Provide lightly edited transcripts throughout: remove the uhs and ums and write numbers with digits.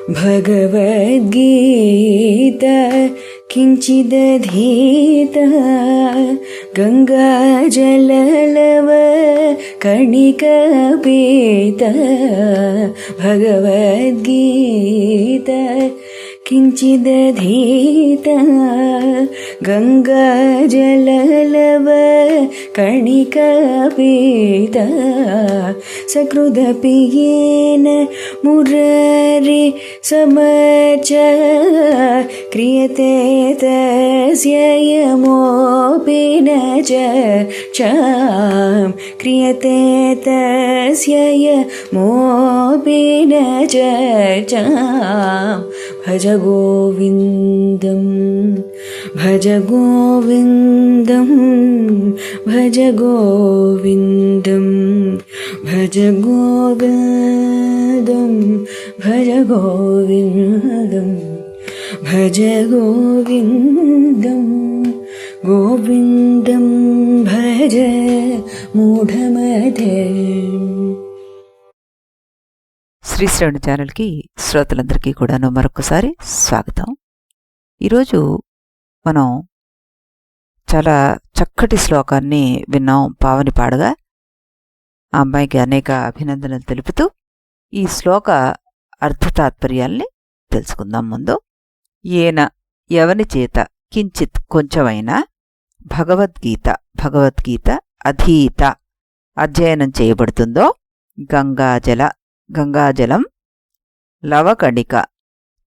भगवद्गीता किञ्चिदधीता गङ्गाजललव कणिकापीता भगवद्गीता किञ्चिदधीता गङ्गाजललव कणिकापीता सकृदपि येन मुरारि समर्चा क्रियते तस्य यमोऽपि न चर्चां क्रियते तस्य यमोऽपि न चर्चां भज गोविन्दं भज गोविन्दं भज गोविन्दं भज गोविन्दं भज गोविन्दं भज गोविन्दं गोविन्दं भज मूఢమతే. శ్రీశ్రవణ ఛానల్కి శ్రోతలందరికీ కూడాను మరొకసారి స్వాగతం. ఈరోజు మనం చాలా చక్కటి శ్లోకాన్ని విన్నాం పావని పాడగా. ఆ అమ్మాయికి అనేక అభినందనలు తెలుపుతూ ఈ శ్లోక అర్థతాత్పర్యాల్ని తెలుసుకుందాం. ముందు ఏన ఎవని చేత కించిత్ కొంచెమైనా భగవద్గీత అధీత అధ్యయనం చేయబడుతుందో గంగాజలం లవకణిక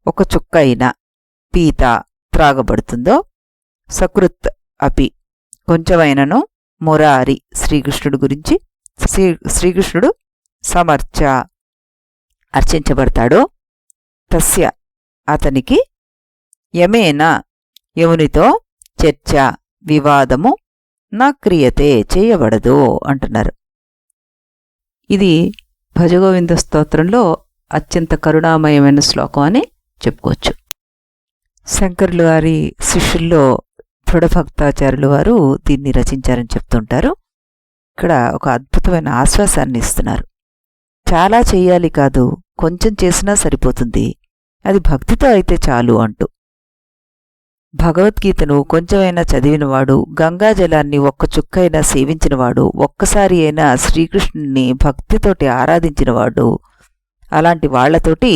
ఒక చుక్క అయిన పీత త్రాగబడుతుందో సకృత్ అపి కొంచెమైనను మురారి శ్రీకృష్ణుడు గురించి శ్రీకృష్ణుడు అర్చించబడతాడో తస్య అతనికి యమేన యమునితో చర్చ వివాదము నా క్రియతే చేయబడదు అంటున్నారు. ఇది భజగోవింద స్తోత్రంలో అత్యంత కరుణామయమైన శ్లోకం అని చెప్పుకోవచ్చు. శంకరులు వారి శిష్యుల్లో దృఢభక్తాచార్యులు వారు దీన్ని రచించారని చెప్తుంటారు. ఇక్కడ ఒక అద్భుతమైన ఆశ్వాసాన్ని ఇస్తున్నారు. చాలా చెయ్యాలి కాదు, కొంచెం చేసినా సరిపోతుంది, అది భక్తితో అయితే చాలు అంటూ. భగవద్గీతను కొంచెమైనా చదివినవాడు, గంగాజలాన్ని ఒక్క చుక్కైనా సేవించినవాడు, ఒక్కసారి అయినా శ్రీకృష్ణుని భక్తితోటి ఆరాధించినవాడు, అలాంటి వాళ్లతోటి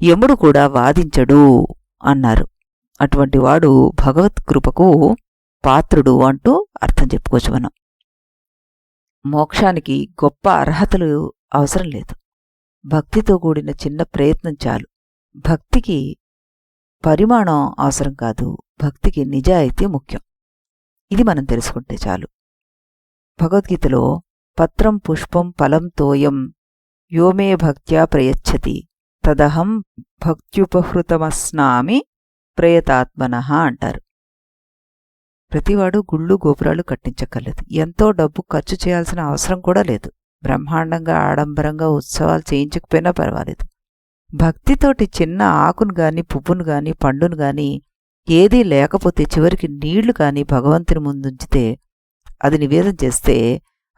యముడు కూడా వాదించడు అన్నారు. అటువంటి వాడు భగవత్కృపకు పాత్రుడు అంటూ అర్థం చెప్పుకోవచ్చు మనం. మోక్షానికి గొప్ప అర్హతలు అవసరం లేదు, భక్తితో కూడిన చిన్న ప్రయత్నం చాలు. భక్తికి పరిమాణం అవసరం కాదు, భక్తికి నిజాయితీ ముఖ్యం. ఇది మనం తెలుసుకుంటే చాలు. భగవద్గీతలో పత్రం పుష్పం ఫలం తోయం యోమే భక్త్యా ప్రయచ్చతి తదహం భక్త్యుపహృతమస్నామి ప్రయతాత్మనః అంటారు. ప్రతివాడు గుళ్ళు గోపురాలు కట్టించక్కర్లేదు, ఎంతో డబ్బు ఖర్చు చేయాల్సిన అవసరం కూడా లేదు, బ్రహ్మాండంగా ఆడంబరంగా ఉత్సవాలు చేయించకపోయినా పర్వాలేదు. భక్తితోటి చిన్న ఆకును గాని పువ్వును గాని పండును గాని ఏదీ లేకపోతే చివరికి నీళ్లు కాని భగవంతుని ముందుంచితే అది నివేదన చేస్తే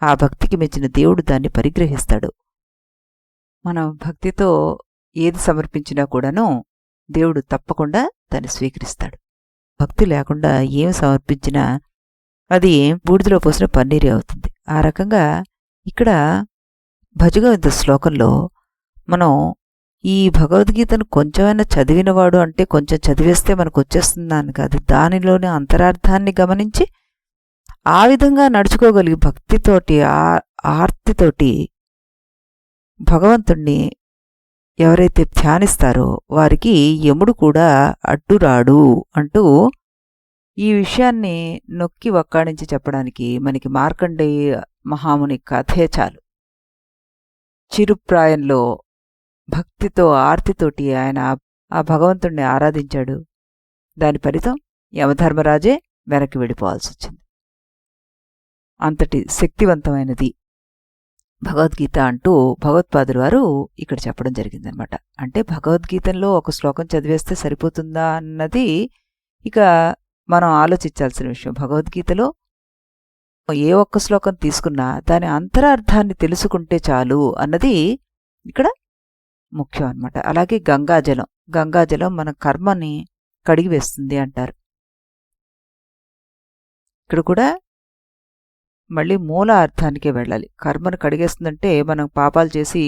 ఆ భక్తికి మెచ్చిన దేవుడు దాన్ని పరిగ్రహిస్తాడు. మనం భక్తితో ఏది సమర్పించినా కూడాను దేవుడు తప్పకుండా దాన్ని స్వీకరిస్తాడు. భక్తి లేకుండా ఏమి సమర్పించినా అది బూడిదలో పోసిన పన్నీరే అవుతుంది. ఆ రకంగా ఇక్కడ భజగోవింద శ్లోకంలో మనం ఈ భగవద్గీతను కొంచెమైనా చదివినవాడు అంటే కొంచెం చదివేస్తే మనకు వచ్చేస్తుందని కాదు, దానిలోని అంతరార్థాన్ని గమనించి ఆ విధంగా నడుచుకోగలిగి భక్తితోటి ఆర్తితోటి భగవంతుణ్ణి ఎవరైతే ధ్యానిస్తారో వారికి యముడు కూడా అడ్డురాడు అంటూ ఈ విషయాన్ని నొక్కి వక్కాణించి చెప్పడానికి మనకి మార్కండేయ మహాముని కథే చాలు. చిరుప్రాయంలో భక్తితో ఆర్తితోటి ఆయన ఆ భగవంతుణ్ణి ఆరాధించాడు. దాని ఫలితం యమధర్మరాజే వెనక్కి వెళ్ళిపోవాల్సి వచ్చింది. అంతటి శక్తివంతమైనది భగవద్గీత అంటూ భగవత్పాదులు వారు ఇక్కడ చెప్పడం జరిగిందనమాట. అంటే భగవద్గీతలో ఒక శ్లోకం చదివేస్తే సరిపోతుందా అన్నది ఇక మనం ఆలోచించాల్సిన విషయం. భగవద్గీతలో ఏ ఒక్క శ్లోకం తీసుకున్నా దాని అంతరార్థాన్ని తెలుసుకుంటే చాలు అన్నది ఇక్కడ ముఖ్యం అన్నమాట. అలాగే గంగాజలం, గంగాజలం మన కర్మని కడిగివేస్తుంది అంటారు. ఇక్కడ కూడా మళ్ళీ మూల అర్థానికే వెళ్ళాలి. కర్మను కడిగేస్తుందంటే మనం పాపాలు చేసి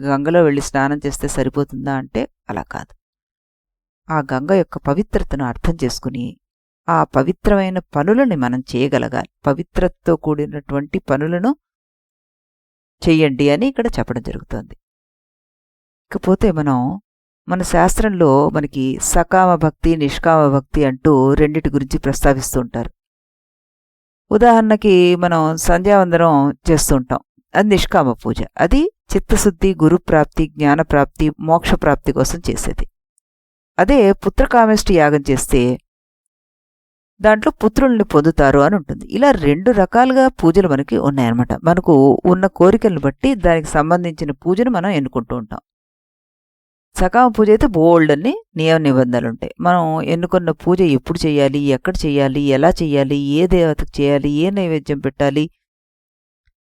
గంగలో వెళ్ళి స్నానం చేస్తే సరిపోతుందా అంటే అలా కాదు. ఆ గంగ యొక్క పవిత్రతను అర్థం చేసుకుని ఆ పవిత్రమైన పనులని మనం చేయగలగాలి. పవిత్రతతో కూడినటువంటి పనులను చెయ్యండి అని ఇక్కడ చెప్పడం జరుగుతోంది. ఇకపోతే మన శాస్త్రంలో మనకి సకామ భక్తి, నిష్కామ భక్తి అంటూ రెండిటి గురించి ప్రస్తావిస్తూ ఉంటారు. ఉదాహరణకి మనం సంధ్యావందనం చేస్తూ ఉంటాం, అది నిష్కామ పూజ. అది చిత్తశుద్ధి, గురుప్రాప్తి, జ్ఞానప్రాప్తి, మోక్షప్రాప్తి కోసం చేసేది. అదే పుత్రకామేష్టి యాగం చేస్తే దాంట్లో పుత్రుల్ని పొందుతారు అని ఉంటుంది. ఇలా 2 రకాలుగా పూజలు మనకి ఉన్నాయన్నమాట. మనకు ఉన్న కోరికలను బట్టి దానికి సంబంధించిన పూజను మనం ఎన్నుకుంటూ ఉంటాం. సకామ పూజ అయితే బోల్డ్ అన్ని నియమ నిబంధనలు ఉంటాయి. మనం ఎన్నుకున్న పూజ ఎప్పుడు చేయాలి, ఎక్కడ చేయాలి, ఎలా చేయాలి, ఏ దేవతకు చేయాలి, ఏ నైవేద్యం పెట్టాలి,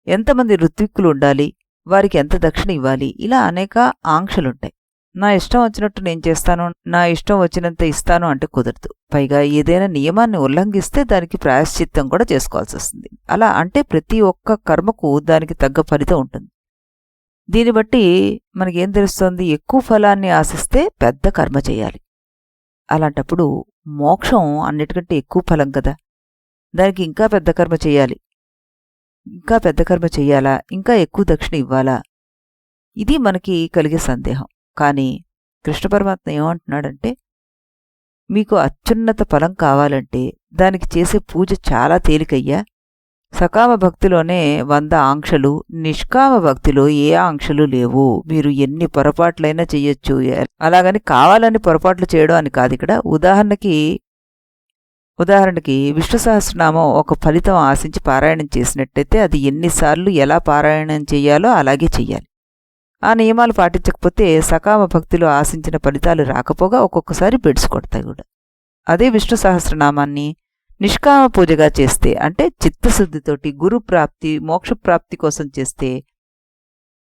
ఎంతమంది ఋత్విక్కులు ఉండాలి, వారికి ఎంత దక్షిణ ఇవ్వాలి, ఇలా అనేక ఆంక్షలుంటాయి. నా ఇష్టం వచ్చినట్టు నేను చేస్తాను, నా ఇష్టం వచ్చినంత ఇస్తాను అంటే కుదరదు. పైగా ఏదైనా నియమాన్ని ఉల్లంఘిస్తే దానికి ప్రాయశ్చిత్తం కూడా చేసుకోవాల్సి వస్తుంది. అలా అంటే ప్రతి ఒక్క కర్మకు దానికి తగ్గ ఫలితం ఉంటుంది. దీన్ని బట్టి మనకేం తెలుస్తోంది, ఎక్కువ ఫలాన్ని ఆశిస్తే పెద్ద కర్మ చేయాలి. అలాంటప్పుడు మోక్షం అన్నిటికంటే ఎక్కువ ఫలం కదా, దానికి ఇంకా పెద్ద కర్మ చేయాలి. ఇంకా పెద్ద కర్మ చెయ్యాలా, ఇంకా ఎక్కువ దక్షిణ ఇవ్వాలా, ఇది మనకి కలిగే సందేహం. కానీ కృష్ణ పరమాత్మ ఏమంటున్నాడంటే, మీకు అత్యున్నత ఫలం కావాలంటే దానికి చేసే పూజ చాలా తేలికయ్యా. సకామ భక్తిలోనే 100 ఆంక్షలు, నిష్కామ భక్తిలో ఏ ఆంక్షలు లేవు. మీరు ఎన్ని పొరపాట్లైనా చెయ్యొచ్చు. అలాగని కావాలని పొరపాట్లు చేయడం అని కాదు ఇక్కడ. ఉదాహరణకి విష్ణు సహస్రనామం ఒక ఫలితం ఆశించి పారాయణం చేసినట్టయితే అది ఎన్నిసార్లు ఎలా పారాయణం చెయ్యాలో అలాగే చెయ్యాలి. ఆ నియమాలు పాటించకపోతే సకామ భక్తిలో ఆశించిన ఫలితాలు రాకపోగా ఒక్కొక్కసారి బెడ్స్ కొడతాయి కూడా. అదే విష్ణు సహస్రనామాన్ని నిష్కామ పూజగా చేస్తే, అంటే చిత్తశుద్ధితోటి గురుప్రాప్తి, మోక్షప్రాప్తి కోసం చేస్తే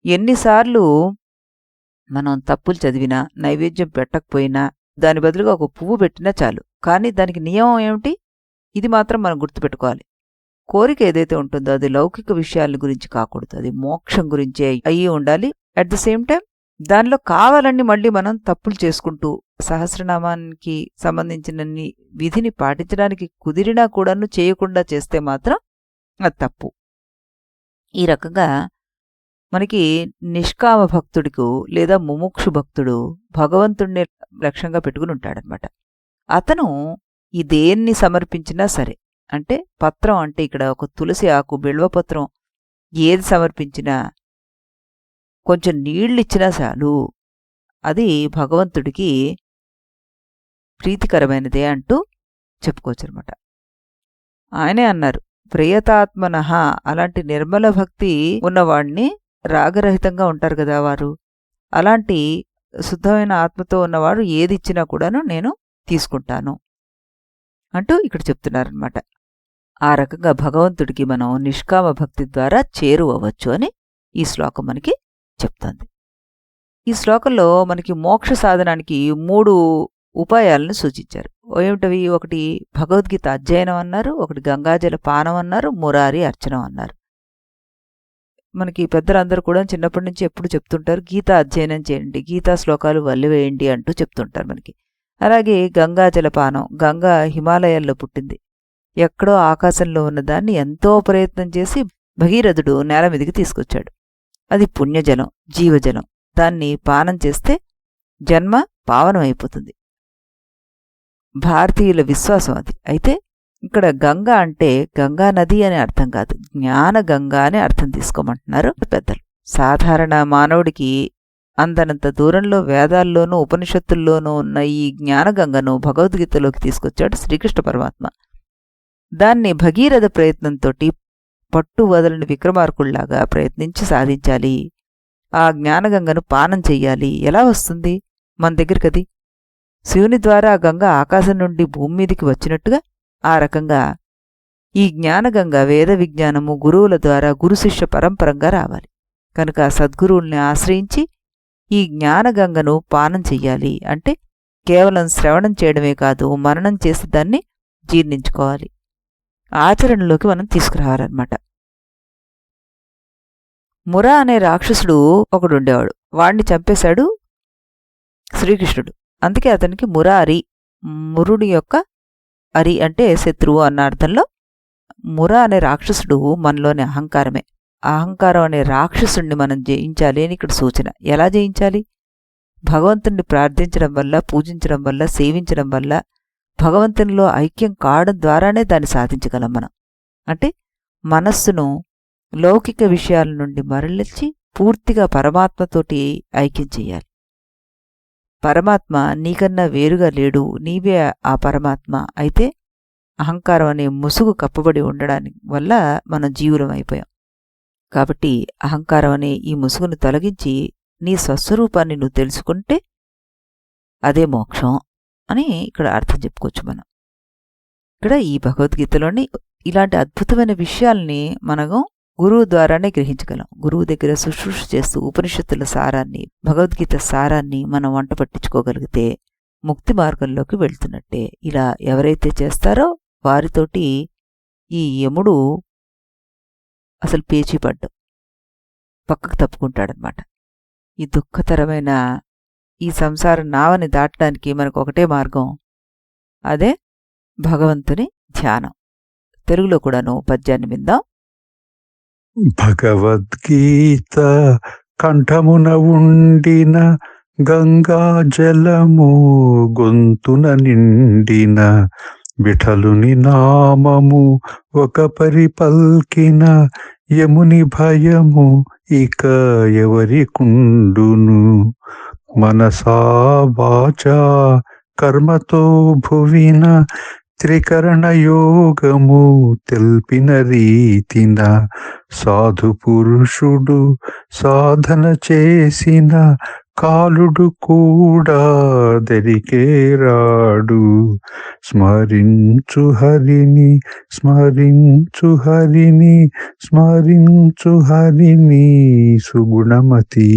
ఎన్నిసార్లు మనం తప్పులు చదివినా, నైవేద్యం పెట్టకపోయినా, దాని బదులుగా ఒక పువ్వు పెట్టినా చాలు. కానీ దానికి నియమం ఏమిటి, ఇది మాత్రం మనం గుర్తుపెట్టుకోవాలి. కోరిక ఏదైతే ఉంటుందో అది లౌకిక విషయాల గురించి కాకూడదు, అది మోక్షం గురించి అయ్యి ఉండాలి. అట్ ద సేమ్ టైం దానిలో కావాలని మళ్ళీ మనం తప్పులు చేసుకుంటూ సహస్రనామానికి సంబంధించిన విధిని పాటించడానికి కుదిరినా కూడాను చేయకుండా చేస్తే మాత్రం అది తప్పు. ఈ రకంగా మనకి నిష్కామ భక్తుడికు లేదా ముముక్షు భక్తుడు భగవంతుణ్ణి లక్ష్యంగా పెట్టుకుని ఉంటాడనమాట. అతను ఈ దేన్ని సమర్పించినా సరే, అంటే పత్రం అంటే ఇక్కడ ఒక తులసి ఆకు, బిల్వపత్రం ఏది సమర్పించినా కొంచెం నీళ్ళిచ్చినా చాలు, అది భగవంతుడికి ప్రీతికరమైనదే అంటూ చెప్పుకోవచ్చు అనమాట. ఆయనే అన్నారు, ప్రియతాత్మనః, అలాంటి నిర్మల భక్తి ఉన్నవాడిని, రాగరహితంగా ఉంటారు కదా వారు, అలాంటి శుద్ధమైన ఆత్మతో ఉన్నవాడు ఏది ఇచ్చినా కూడాను నేను తీసుకుంటాను అంటూ ఇక్కడ చెప్తున్నారనమాట. ఆ రకంగా భగవంతుడికి మనం నిష్కామ భక్తి ద్వారా చేరువవచ్చు అని ఈ శ్లోకం మనకి చెప్తోంది. ఈ శ్లోకంలో మనకి మోక్ష సాధనానికి 3 ఉపాయాలను సూచించారు. ఏమిటవి, ఒకటి భగవద్గీత అధ్యయనం అన్నారు, ఒకటి గంగాజల పానం అన్నారు, మురారి అర్చనం అన్నారు. మనకి పెద్దలందరూ కూడా చిన్నప్పటి నుంచి ఎప్పుడు చెప్తుంటారు, గీతా అధ్యయనం చేయండి, గీతా శ్లోకాలు వల్లివేయండి అంటూ చెప్తుంటారు మనకి. అలాగే గంగాజల పానం, గంగా హిమాలయాల్లో పుట్టింది, ఎక్కడో ఆకాశంలో ఉన్నదాన్ని ఎంతో ప్రయత్నం చేసి భగీరథుడు నేల మీదికి తీసుకొచ్చాడు. అది పుణ్యజలం, జీవజలం. దాన్ని పానం చేస్తే జన్మ పావనం అయిపోతుంది. భారతీయుల విశ్వాసం అది. అయితే ఇక్కడ గంగా అంటే గంగా నది అనే అర్థం కాదు, జ్ఞాన గంగా అనే అర్థం తీసుకోమంటున్నారు పెద్దలు. సాధారణ మానవుడికి అందనంత దూరంలో వేదాల్లోనూ ఉపనిషత్తుల్లోనూ ఉన్న ఈ జ్ఞానగంగను భగవద్గీతలోకి తీసుకొచ్చాడు శ్రీకృష్ణ పరమాత్మ. దాన్ని భగీరథ ప్రయత్నంతోటి పట్టు వదలని విక్రమార్కుళ్లాగా ప్రయత్నించి సాధించాలి. ఆ జ్ఞానగంగను పానం చెయ్యాలి. ఎలా వస్తుంది మన దగ్గరకది? శివుని ద్వారా ఆ గంగ ఆకాశం నుండి భూమి మీదికి వచ్చినట్టుగా ఆ రకంగా ఈ జ్ఞానగంగ వేద విజ్ఞానము గురువుల ద్వారా గురు శిష్య పరంపరంగా రావాలి. కనుక సద్గురువుల్ని ఆశ్రయించి ఈ జ్ఞానగంగను పానం చెయ్యాలి అంటే కేవలం శ్రవణం చేయడమే కాదు, మననం చేసి దాన్ని జీర్ణించుకోవాలి, ఆచరణలోకి మనం తీసుకురావాలన్నమాట. ముర అనే రాక్షసుడు ఒకడుండేవాడు. వాణ్ణి చంపేశాడు శ్రీకృష్ణుడు. అందుకే అతనికి మురారి, మురుడి యొక్క అరి అంటే శత్రువు అన్న అర్థంలో. ముర అనే రాక్షసుడు మనలోని అహంకారమే. అహంకారం అనే రాక్షసుణ్ణి మనం జయించాలి అని ఇక్కడ సూచన. ఎలా జయించాలి? భగవంతుణ్ణి ప్రార్థించడం వల్ల, పూజించడం వల్ల, సేవించడం వల్ల, భగవంతునిలో ఐక్యం కావడం ద్వారానే దాన్ని సాధించగలం మనం. అంటే మనస్సును లౌకిక విషయాల నుండి మరలించి పూర్తిగా పరమాత్మతోటి ఐక్యం చెయ్యాలి. పరమాత్మ నీకన్నా వేరుగా లేడు, నీవే ఆ పరమాత్మ. అయితే అహంకారం అనే ముసుగు కప్పబడి ఉండడానికి వల్ల మనం జీవులం అయిపోయాం. కాబట్టి అహంకారం అనే ఈ ముసుగును తొలగించి నీ స్వస్వరూపాన్ని నువ్వు తెలుసుకుంటే అదే మోక్షం అని ఇక్కడ అర్థం చెప్పుకోవచ్చు మనం. ఇక్కడ ఈ భగవద్గీతలోని ఇలాంటి అద్భుతమైన విషయాల్ని మనము గురువు ద్వారానే గ్రహించగలం. గురువు దగ్గర శుశ్రూష చేస్తూ ఉపనిషత్తుల సారాన్ని, భగవద్గీత సారాన్ని మనం వంట పట్టించుకోగలిగితే ముక్తి మార్గంలోకి వెళ్తున్నట్టే. ఇలా ఎవరైతే చేస్తారో వారితోటి ఈ యముడు అసలు పేచీపడ్డం పక్కకు తప్పుకుంటాడనమాట. ఈ దుఃఖతరమైన ఈ సంసార నావని దాటడానికి మనకు ఒకటే మార్గం, అదే భగవంతుని ధ్యానం. తెలుగులో కూడాను పద్యాన్ని విందాం. భగవద్గీత కంఠమున ఉండిన గంగా జలము గొంతున నిండిన విఠలుని నామము ఒక పరిపల్కిన యముని భయము ఇక ఎవరికుండును. మనసా వాచా కర్మతో భువిన త్రికరణ యోగము తెల్పిన రీతిన సాధు పురుషుడు సాధన చేసిన కాలుడు కూడా దరికేరాడు. స్మరించు హరిని స్మరించు హరిని స్మరించు హరిని సుగుణమతి.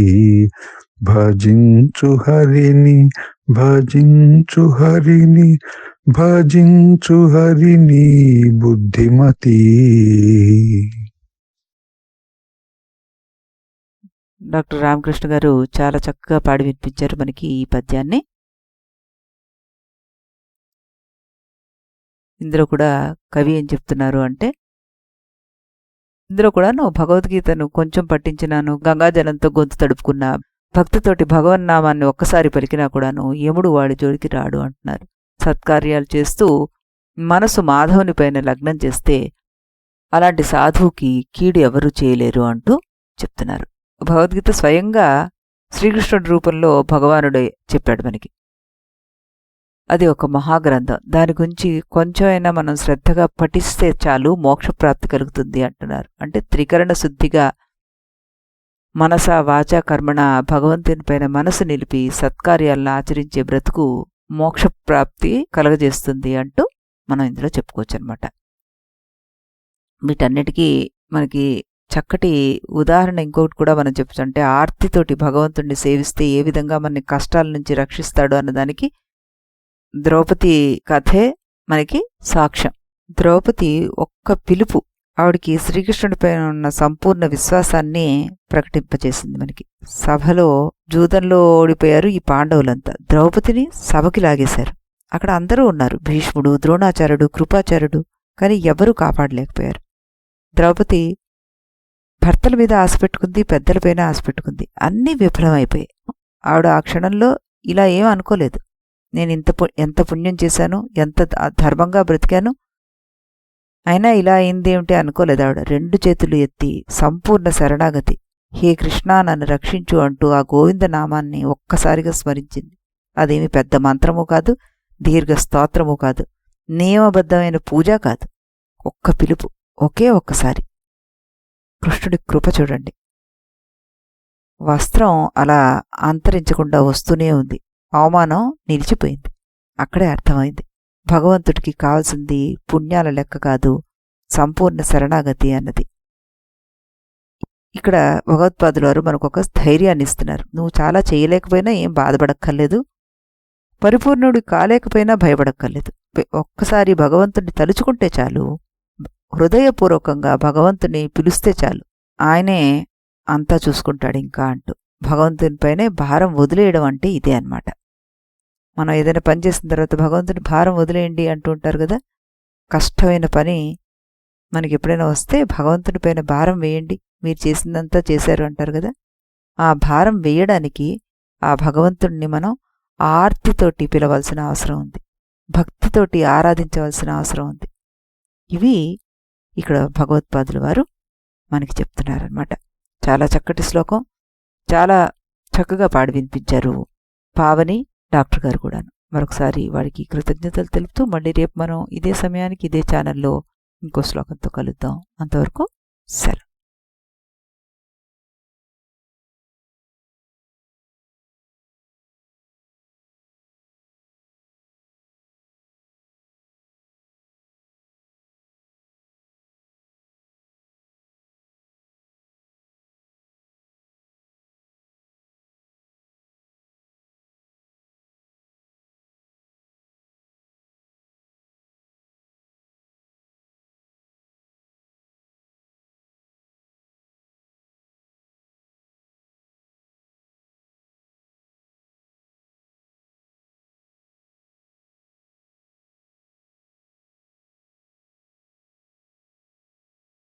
భజించు హరిని భజించు హరిని భజించు హరిని బుద్ధిమతి. డాక్టర్ రామకృష్ణ గారు చాలా చక్కగా పాడి వినిపించారు మనకి ఈ పద్యాన్ని. ఇందులో కూడా కవి ఏం చెప్తున్నారు అంటే, ఇందులో కూడా నువ్వు భగవద్గీతను కొంచెం పట్టించినాను, గంగాజలంతో గొంతు తడుపుకున్నా, భక్తితోటి భగవన్నామాన్ని ఒక్కసారి పలికినా కూడాను యముడు వాడి జోడికి రాడు అంటున్నారు. సత్కార్యాలు చేస్తూ మనసు మాధవుని పైన లగ్నం చేస్తే అలాంటి సాధువుకి కీడు ఎవరూ చేయలేరు అంటూ చెప్తున్నారు. భగవద్గీత స్వయంగా శ్రీకృష్ణుడి రూపంలో భగవానుడే చెప్పాడు మనకి. అది ఒక మహాగ్రంథం. దాని గురించి కొంచెమైనా మనం శ్రద్ధగా పఠిస్తే చాలు మోక్షప్రాప్తి కలుగుతుంది అంటున్నారు. అంటే త్రికరణ శుద్ధిగా మనస వాచ కర్మణ భగవంతుని పైన మనసు నిలిపి సత్కార్యాలను ఆచరించే బ్రతుకు మోక్షప్రాప్తి కలగజేస్తుంది అంటూ మనం ఇందులో చెప్పుకోవచ్చు అనమాట. వీటన్నిటికీ మనకి చక్కటి ఉదాహరణ ఇంకొకటి కూడా మనం చెప్పచ్చు. అంటే ఆర్తితోటి భగవంతుణ్ణి సేవిస్తే ఏ విధంగా మనని కష్టాల నుంచి రక్షిస్తాడు అన్నదానికి ద్రౌపది కథే మనకి సాక్ష్యం. ద్రౌపది ఒక్క పిలుపు ఆవిడికి శ్రీకృష్ణుడిపై ఉన్న సంపూర్ణ విశ్వాసాన్ని ప్రకటింపచేసింది మనకి. సభలో జూదంలో ఓడిపోయారు ఈ పాండవులంతా. ద్రౌపదిని సభకి లాగేశారు. అక్కడ అందరూ ఉన్నారు, భీష్ముడు, ద్రోణాచార్యుడు, కృపాచార్యుడు, కానీ ఎవరూ కాపాడలేకపోయారు. ద్రౌపది భర్తల మీద ఆశ పెట్టుకుంది, పెద్దలపైన ఆశ పెట్టుకుంది, అన్నీ విఫలమైపోయాయి. ఆవిడ ఆ క్షణంలో ఇలా ఏం అనుకోలేదు, నేను ఎంత పుణ్యం చేశాను, ఎంత ధర్మంగా బ్రతికాను, అయినా ఇలా అయిందేమిటి అనుకోలేదు. ఆవిడ రెండు చేతులు ఎత్తి సంపూర్ణ శరణాగతి, హే కృష్ణ నన్ను రక్షించు అంటూ ఆ గోవింద నామాన్ని ఒక్కసారిగా స్మరించింది. అదేమి పెద్ద మంత్రము కాదు, దీర్ఘ స్తోత్రము కాదు, నియమబద్ధమైన పూజ కాదు, ఒక్క పిలుపు, ఒకే ఒక్కసారి. కృష్ణుడి కృప చూడండి. వస్త్రం అలా అంతరించకుండా వస్తూనే ఉంది, అవమానం నిలిచిపోయింది. అక్కడే అర్థమైంది భగవంతుడికి కావాల్సింది పుణ్యాల లెక్క కాదు, సంపూర్ణ శరణాగతి అన్నది. ఇక్కడ భగవత్పాదుల వారు మనకు ఒక ధైర్యాన్ని ఇస్తున్నారు. నువ్వు చాలా చేయలేకపోయినా ఏం బాధపడక్కర్లేదు, పరిపూర్ణుడి కాలేకపోయినా భయపడక్కర్లేదు. ఒక్కసారి భగవంతుడిని తలుచుకుంటే చాలు, హృదయపూర్వకంగా భగవంతుని పిలిస్తే చాలు, ఆయనే అంతా చూసుకుంటాడు ఇంకా అంటూ. భగవంతునిపైనే భారం వదిలేయడం అంటే ఇదే అన్నమాట. మనం ఏదైనా పని చేసిన తర్వాత భగవంతుని భారం వదిలేయండి అంటూ ఉంటారు కదా. కష్టమైన పని మనకి ఎప్పుడైనా వస్తే భగవంతుని పైన భారం వేయండి, మీరు చేసిందంతా చేశారు అంటారు కదా. ఆ భారం వేయడానికి ఆ భగవంతుడిని మనం ఆర్తితోటి పిలవాల్సిన అవసరం ఉంది, భక్తితోటి ఆరాధించవలసిన అవసరం ఉంది. ఇవి ఇక్కడ భగవత్పాదుల వారు మనకి చెప్తున్నారనమాట. చాలా చక్కటి శ్లోకం, చాలా చక్కగా పాడి వినిపించారు పావని డాక్టర్ గారు కూడాను. మరొకసారి వాడికి కృతజ్ఞతలు తెలుపుతూ మళ్ళీ రేపు మనం ఇదే సమయానికి ఇదే ఛానల్లో ఇంకో శ్లోకంతో కలుద్దాం. అంతవరకు సెలవు.